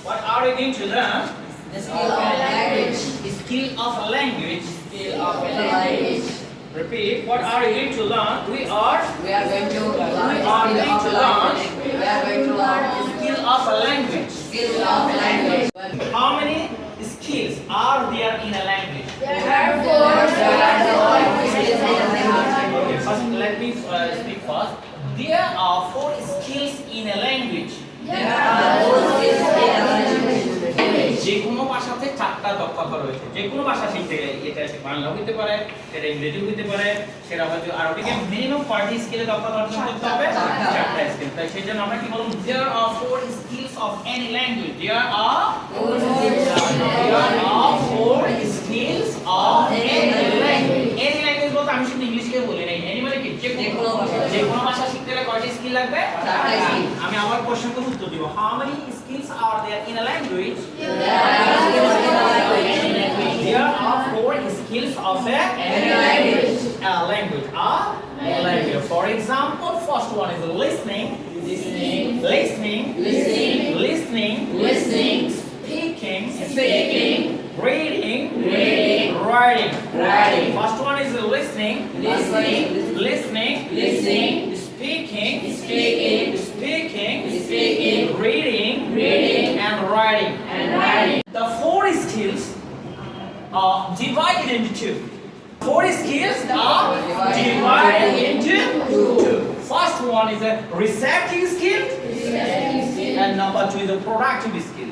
What are we going to learn? The skill of language. The skill of a language. Skill of language. Repeat. What are we going to learn? We are going to learn the skill of a language. Skill of language. How many skills are there in a language? There are four skills in a language. Okay, first let me speak first. There are four skills in a language. There are four skills in a language. যে কোনো ভাষাতে চারটা দক্ষতা রয়েছে। যে কোনো ভাষা শিখতে গেলে এটা বাংলা হতে পারে, এটা ইংরেজি হতে পারে, সেটা হয়তো আরবিকে মিনিমাম 40 স্কিলে দক্ষতা অর্জন করতে হবে, চারটা স্কিল। তাই সেজন্য আমরা কি বলবো? There are four skills of any language. There are four skills of any language. Any language বলতে আমি শুধু ইংলিশকে বলি না। any মানে কি? যে কোনো ভাষা শিখতে গেলে কয়টা স্কিল লাগবে? চারটা স্কিল। আমি আমার কোশ্চেনকে উত্তর দিব। How many skills are there in a language? There are four skills of a language. For example, first one is listening, speaking, reading, writing. First one is listening, speaking, reading, and writing. The four skills are divided into two. Four skills are divided into two. First one is a receptive skill, and number two is a productive skill.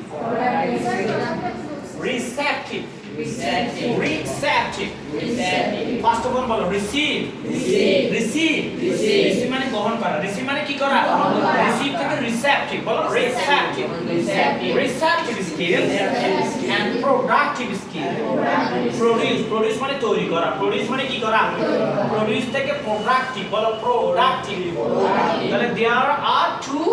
Receptive. First of all, receive. Receive মানে গ্রহণ করা। Receive মানে কি করা? Receive থেকে receptive বলো। Receptive skill and productive skill. Produce মানে তৈরি করা। Produce মানে কি করা? Produce থেকে productive বলো। Productive. তাহলে there are two.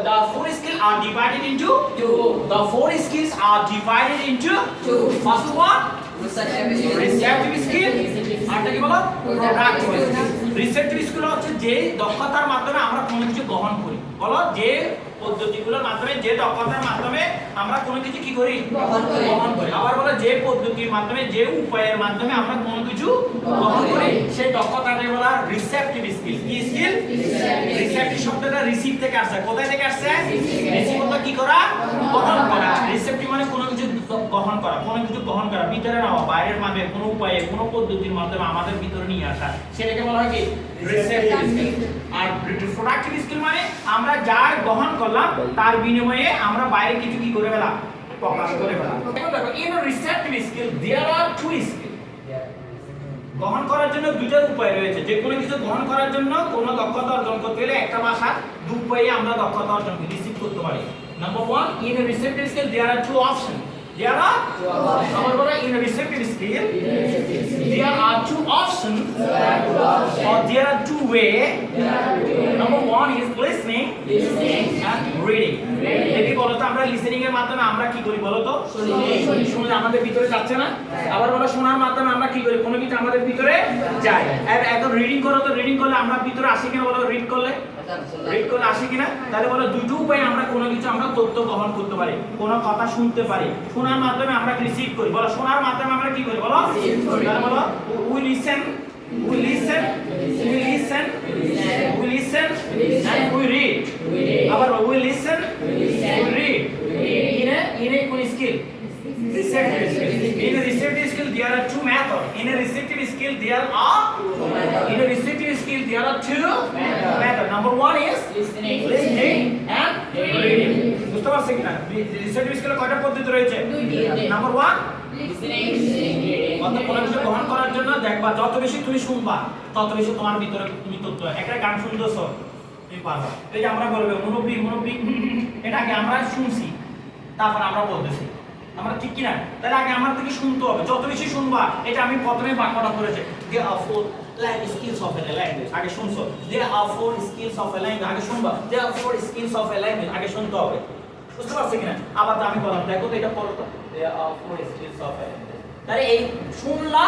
The four skills are divided into two. The four skills are divided into two. First one, receptive skill. আরটা কি বলো? Productive skill. Receptive skill হচ্ছে যে দক্ষতার মাধ্যমে আমরা কোনো কিছু গ্রহণ করি। বলো যে পদ্ধতিগুলোর মাধ্যমে, যে দক্ষতার মাধ্যমে আমরা কোনো কিছু কি করি? গ্রহণ করি। আবার বলো যে পদ্ধতির মাধ্যমে, যে উপায়ের মাধ্যমে আমরা কোনো কিছু গ্রহণ করি, সেই দক্ষতাকে বলা রিসেপটিভ স্কিল। কি স্কিল? রিসেপটিভ শব্দটা রিসিভ থেকে আসছে। কোথায় থেকে আসছে? রিসিভ মানে কি করা? গ্রহণ করা। রিসেপটিভ মানে কোনো কিছু গ্রহণ করা, কোনো কিছু গ্রহণ করা, ভিতরে নেওয়া, বাইরের মাধ্যমে, কোনো উপায়ে, কোনো পদ্ধতির মাধ্যমে আমাদের ভিতরে নিয়ে আসা, সেটাকে বলা হয় কি? Receptive skill. আর প্রোডাক্টিভ স্কিল মানে আমরা যা গ্রহণ করলাম তার বিনিময়ে আমরা বাইরে কিছু কি করে ফেলা? প্রকাশ করে ফেলা। এখন দেখো, in receptive skill there are two skill. গ্রহণ করার জন্য দুইটা উপায় রয়েছে। যে কোনো কিছু গ্রহণ করার জন্য, কোনো দক্ষতা অর্জন করতে গেলে একটা ভাষা দুই উপায়ে আমরা দক্ষতা অর্জন রিসিভ করতে পারি। Number 1, in receptive skill there are two option. There are in a receptive skill, there are two options, or there are two ways. Number 1 is listening and reading. দেখি বলো তো, আমরা লিসেনিং এর মাধ্যমে আমরা কি করি বলো তো? শুনে আমাদের ভিতরে যাচ্ছে না? আবার বলো শোনার মাধ্যমে আমরা কি করি? কোনো কিছু আমাদের ভিতরে যায়। এখন রিডিং করো তো, রিডিং করলে আমরা ভিতরে আসি কিনা বলো? রিড করলে আসে কিনা? তাহলে বলো দুটো উপায়ে আমরা কোনো কিছু আমরা তথ্য গ্রহণ করতে পারি, কোনো কথা শুনতে পারি। শোনার মাধ্যমে আমরা রিসিভ করি। বলো শোনার মাধ্যমে আমরা কি করি বলো? তাহলে বলো we listen and we read. আবার we listen, we read. In a কোন skill? Receptive skill. In a receptive skill there are two methods. In a receptive skill there are two methods. Number 1 is listening and reading. বুঝতে পারছো কিনা? Receptive স্কিলে কয়টা পদ্ধতি রয়েছে? Number 1 কোনো কিছু গ্রহণ করার জন্য দেখবা যত বেশি তুমি শুনবা তত বেশি তোমার ভিতরে তুমি তথ্য। একটা গান শুনতেছো তুমি পারবা। এই যে আমরা বলবো মুরব্বি এটা আগে আমরা শুনছি, তারপর আমরা বলতেছি। আমরা ঠিক কিনা? তাহলে আগে আমার থেকে শুনতে হবে। যত বেশি শুনবা, এটা আমি প্রথমে বাক্যটা করেছি, there are four skills of a language, আগে শুনছো। there are four skills of a language, আগে শুনবা। there are four skills of a language, আগে শুনতে হবে। বুঝতে পারছো কিনা? আবার আমি বললাম দেখো তো এটা পড়ো তো, there are four skills of a language। তাহলে এই শুনলা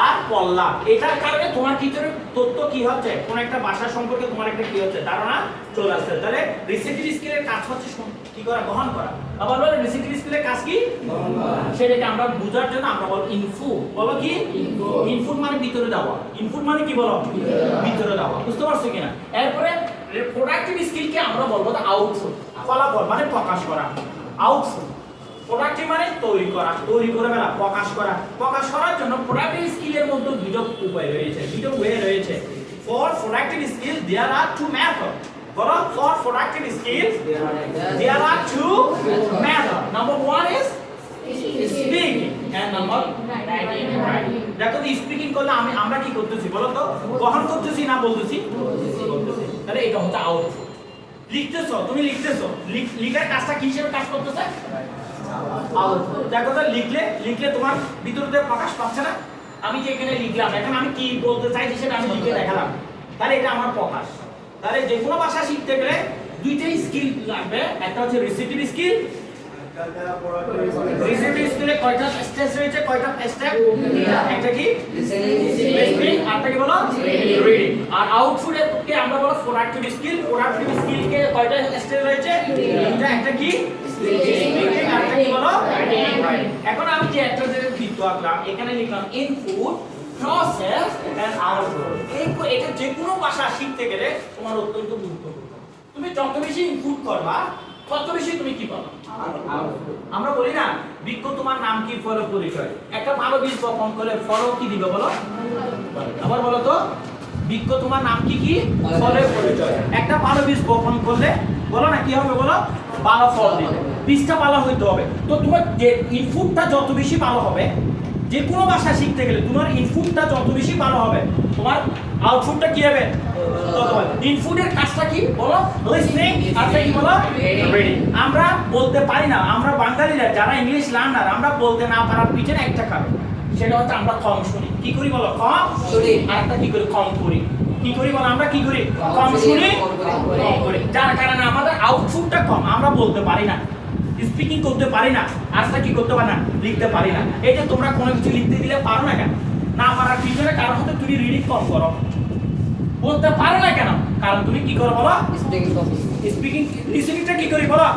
আর পড়লা, এটার কারণে তোমার ভিতরে তথ্য কি হচ্ছে? কোন একটা ভাষা সম্পর্কে তোমার একটা কি হচ্ছে? ধারণা চলে আসছে। তাহলে রিসেপটিভ স্কিলের কাজ হচ্ছে কি করা গ্রহণ করা আবার বলো রিসিপ্টিভ স্কিলের কাজ কি গ্রহণ করা সেটাকে আমরা বোঝার জন্য আমরা বল ইনপুট বলো কি ইনপুট মানে ভিতরে দেওয়া ইনপুট মানে কি বলো ভিতরে দেওয়া বুঝতে পারছো কিনা এরপরে প্রোডাক্টিভ স্কিলকে আমরা বলবো আউটপুট ফলাফল মানে প্রকাশ করা আউটপুট প্রোডাক্টিভ মানে তৈরি করে ফেলা প্রকাশ করার জন্য প্রোডাক্টিভ স্কিলের মধ্যে দুটো উপায় রয়েছে দুটো ওয়ে রয়েছে for productive skill there are two method বলো for productive skill there are two method number 1 is speaking and number দেখো তো স্পিকিং করলে আমরা কি করতেছি বলো তো গ্রহণ করতেছি না বলতেছি তাহলে এটা হচ্ছে আউটপুট লিখতেছো তুমি লিখতেছো লিখার কাজটা কি হিসেবে কাজ করতেছে দেখো তো লিখলে তোমার ভিতর থেকে প্রকাশ পাচ্ছে না আমি যে এখানে লিখলাম এখন আমি কি বলতে চাইছি সেটা আমি লিখে দেখালাম তাহলে এটা আমার প্রকাশ তাহলে যে কোনো ভাষা শিখতে গেলে দুইটাই স্কিল লাগবে একটা হচ্ছে রিসিপ্টিভ স্কিল রিসিপ্টিভ স্কিলে কয়টা স্টেজ রয়েছে কয়টা স্টেপ একটা কি লিসনিং আরটা কি বলো রিডিং আর আউটপুটের কে আমরা বলো প্রোডাক্টিভ স্কিলকে কয়টা স্টেজ রয়েছে এটা একটা কি স্পিকিং আরটা কি বলো এখন আমি যে একটা যে বৃত্ত আঁকলাম এখানে লিখলাম ইনপুট প্রসেস এন্ড আউটপুট এটা যে কোনো ভাষা শিখতে গেলে তোমার অত্যন্ত গুরুত্বপূর্ণ তুমি যত বেশি ইনপুট করবা তত বেশি তুমি কি পাবা আমরা বলি না বৃক্ষ তোমার নাম কি ফল পরিচয় একটা ভালো বীজ বপন করলে ফল কি দিবে বলো আবার বলো তো বৃক্ষ তোমার নাম কি ফলের পরিচয় একটা ভালো বীজ বপন করলে বলো না কি হবে বলো ভালো ফল দিবে বীজটা ভালো হইতে হবে তো তোমার যে ইনপুটটা যত বেশি ভালো হবে যে কোনো ভাষা শিখতে গেলে তোমার ইনপুটটা যত বেশি ভালো হবে তোমার আউটপুটটা কি হবে তত ভালো ইনপুটের কাজটা কি বলো লিসনিং আর কি বলো রিডিং আমরা বলতে পারি না আমরা বাঙালিরা যারা ইংলিশ লার্নার আমরা বলতে না পারার পিছনে একটা কারণ সেটা হচ্ছে আমরা কম শুনি কি করি বলো কম শুনি আরেকটা কি করি কম করি কি করি বলো আমরা কি করি কম শুনি কম করি যার কারণে আমাদের আউটপুটটা কম আমরা বলতে পারি না স্পিকিং করতে পারি না আজটা কি করতে পারি না লিখতে পারি না এই যে তোমরা কোনো কিছু লিখতে দিলে পারো না কেন না পারার পিছনে কারণ হচ্ছে তুমি রিডিং কম করো বলতে পারো না কেন কারণ তুমি কি করো বলো স্পিকিং লিসেনিংটা কি করি বলো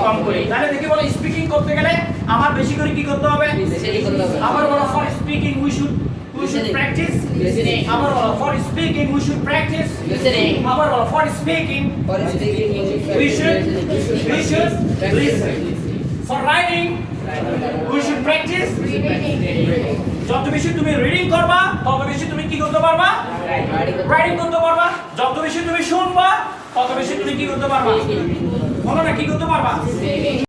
কম করি তাহলে দেখি বলো স্পিকিং করতে গেলে আমার বেশি করে কি করতে হবে আবার বলো for speaking we should practice listening আবার বলো for speaking we should practice listening আবার বলো for speaking we should listen for writing we should practice যত বেশি তুমি রিডিং করবা তত বেশি তুমি কি করতে পারবা রাইটিং করতে পারবা যত বেশি তুমি শুনবা তত বেশি তুমি কি করতে পারবা বলো না কি করতে পারবা